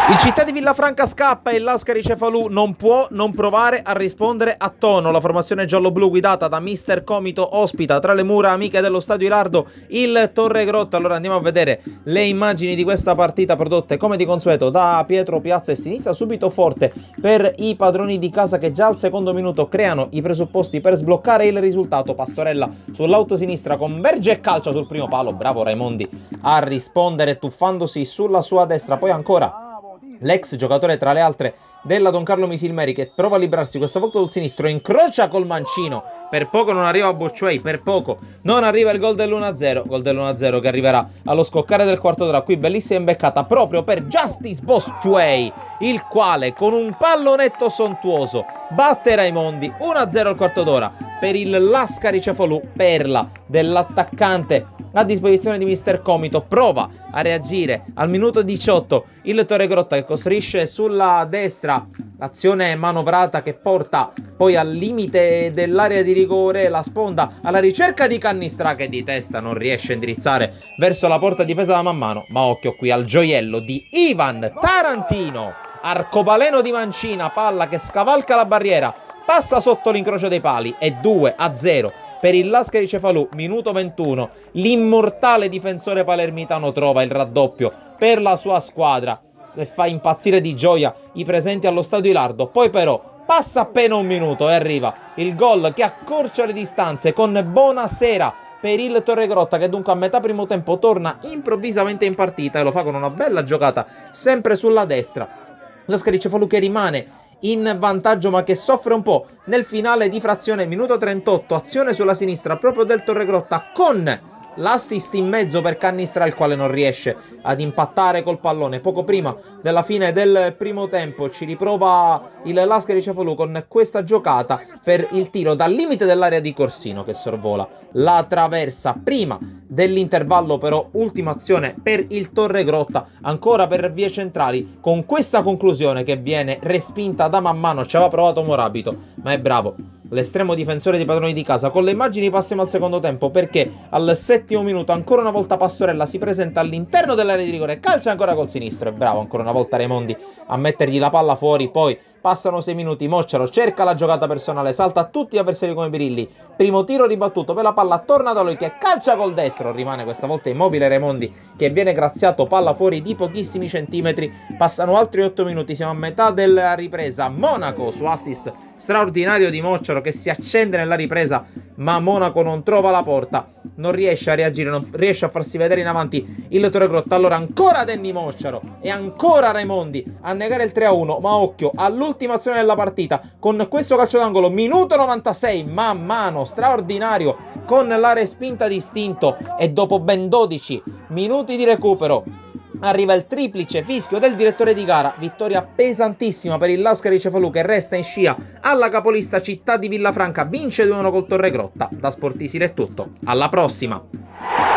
Il Città di Villafranca scappa e l'Ascari Cefalù non può non provare a rispondere a tono. La formazione giallo-blu guidata da Mister Comito ospita tra le mura amiche dello Stadio Ilardo il Torregrotta. Allora andiamo a vedere le immagini di questa partita prodotte come di consueto da Pietro Piazza e Sinisa. Subito forte per i padroni di casa che già al secondo minuto creano i presupposti per sbloccare il risultato. Pastorella sull'auto sinistra converge e calcia sul primo palo. Bravo Raimondi a rispondere tuffandosi sulla sua destra. Poi ancora l'ex giocatore tra le altre della Don Carlo Misilmeri che prova a librarsi questa volta sul sinistro, incrocia col mancino, per poco non arriva a Bocciuei, per poco non arriva il gol dell'1-0, gol dell'1-0 che arriverà allo scoccare del quarto d'ora. Qui bellissima imbeccata proprio per Justice Bocciuei, il quale con un pallonetto sontuoso batte Raimondi. 1-0 al quarto d'ora per il Lascari Cefalù, perla dell'attaccante a disposizione di Mister Comito. Prova a reagire al minuto 18 il Torregrotta che costruisce sulla destra l'azione manovrata che porta poi al limite dell'area di rigore. La sponda alla ricerca di Cannistra che di testa non riesce a indirizzare verso la porta difesa da Mammano, ma occhio qui al gioiello di Ivan Tarantino, arcobaleno di mancina, palla che scavalca la barriera, passa sotto l'incrocio dei pali e 2-0 per il Lascari Cefalù. Minuto 21, l'immortale difensore palermitano trova il raddoppio per la sua squadra e fa impazzire di gioia i presenti allo Stadio Ilardo. Poi però passa appena un minuto e arriva il gol che accorcia le distanze con Bonasera per il Torregrotta, che dunque a metà primo tempo torna improvvisamente in partita e lo fa con una bella giocata sempre sulla destra. Lascari Cefalù che rimane in vantaggio ma che soffre un po' nel finale di frazione. Minuto 38, azione sulla sinistra proprio del Torregrotta con l'assist in mezzo per Cannistra, il quale non riesce ad impattare col pallone. Poco prima della fine del primo tempo ci riprova il Lascari Cefalù con questa giocata per il tiro dal limite dell'area di Corsino che sorvola la traversa prima dell'intervallo. Però ultima azione per il Torregrotta ancora per vie centrali, con questa conclusione che viene respinta da Mammano. Ci aveva provato Morabito ma è bravo l'estremo difensore dei padroni di casa. Con le immagini passiamo al secondo tempo, perché al settimo minuto ancora una volta Pastorella si presenta all'interno dell'area di rigore, calcia ancora col sinistro, è bravo ancora una volta Raimondi a mettergli la palla fuori. Poi passano 6 minuti, Mocciaro cerca la giocata personale, salta a tutti gli avversari come Birilli, primo tiro ribattuto per la palla, torna da lui che calcia col destro, rimane questa volta immobile Raimondi che viene graziato, palla fuori di pochissimi centimetri. Passano altri 8 minuti, siamo a metà della ripresa. Monaco su assist straordinario di Mocciaro che si accende nella ripresa, ma Monaco non trova la porta, non riesce a reagire, non riesce a farsi vedere in avanti il Torregrotta. Allora ancora Danny Mocciaro e ancora Raimondi a negare il 3-1, ma occhio all'ultima azione della partita con questo calcio d'angolo, minuto 96, Mammano straordinario con la respinta di istinto e dopo ben 12 minuti di recupero arriva il triplice fischio del direttore di gara. Vittoria pesantissima per il Lascari Cefalù che resta in scia alla capolista Città di Villafranca, vince 2-1 col Torregrotta. Da Sportisile è tutto, alla prossima!